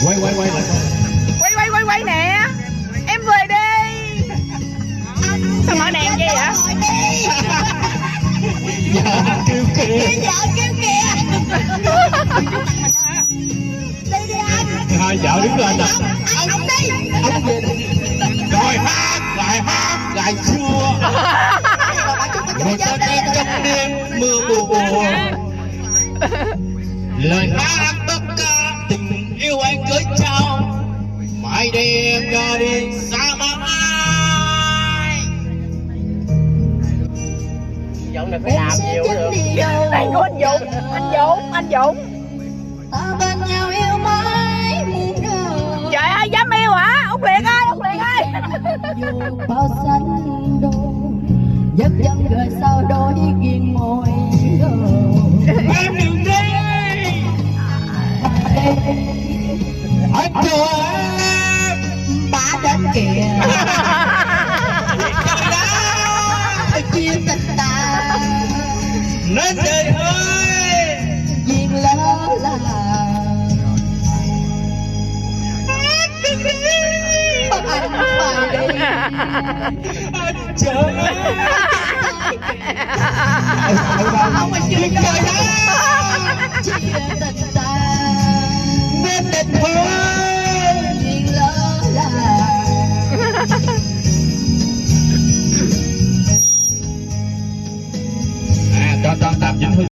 quay lại. Quay nè. Em về đi. Sao mở đèn vậy hả? Dạ kêu kìa. Vợ kêu kìa. Đi đi anh. Hai vợ đứng lên nè. Ông đi. Ông về đi. Rồi hát lại xưa. Một ta đi trong đêm mưa bùa. Lời hát tất cả tình yêu anh gửi trao. Mãi đêm ra đi xa mãi. Dũng này phải làm nhiều được. Đây có anh Dũng. Ta bên nhau yêu mãi muôn đời. Trời ơi dám yêu hả? Út Liệt ơi. Dù bao xanh đô giấc chân đời sao đôi nghiêng môi Em đừng đi. Anh chờ em. bả đến kìa chia tình ta Nên trời ơi. duyên lỡ là anh phải đi Anh chờ em. không mà chưa chia tình ta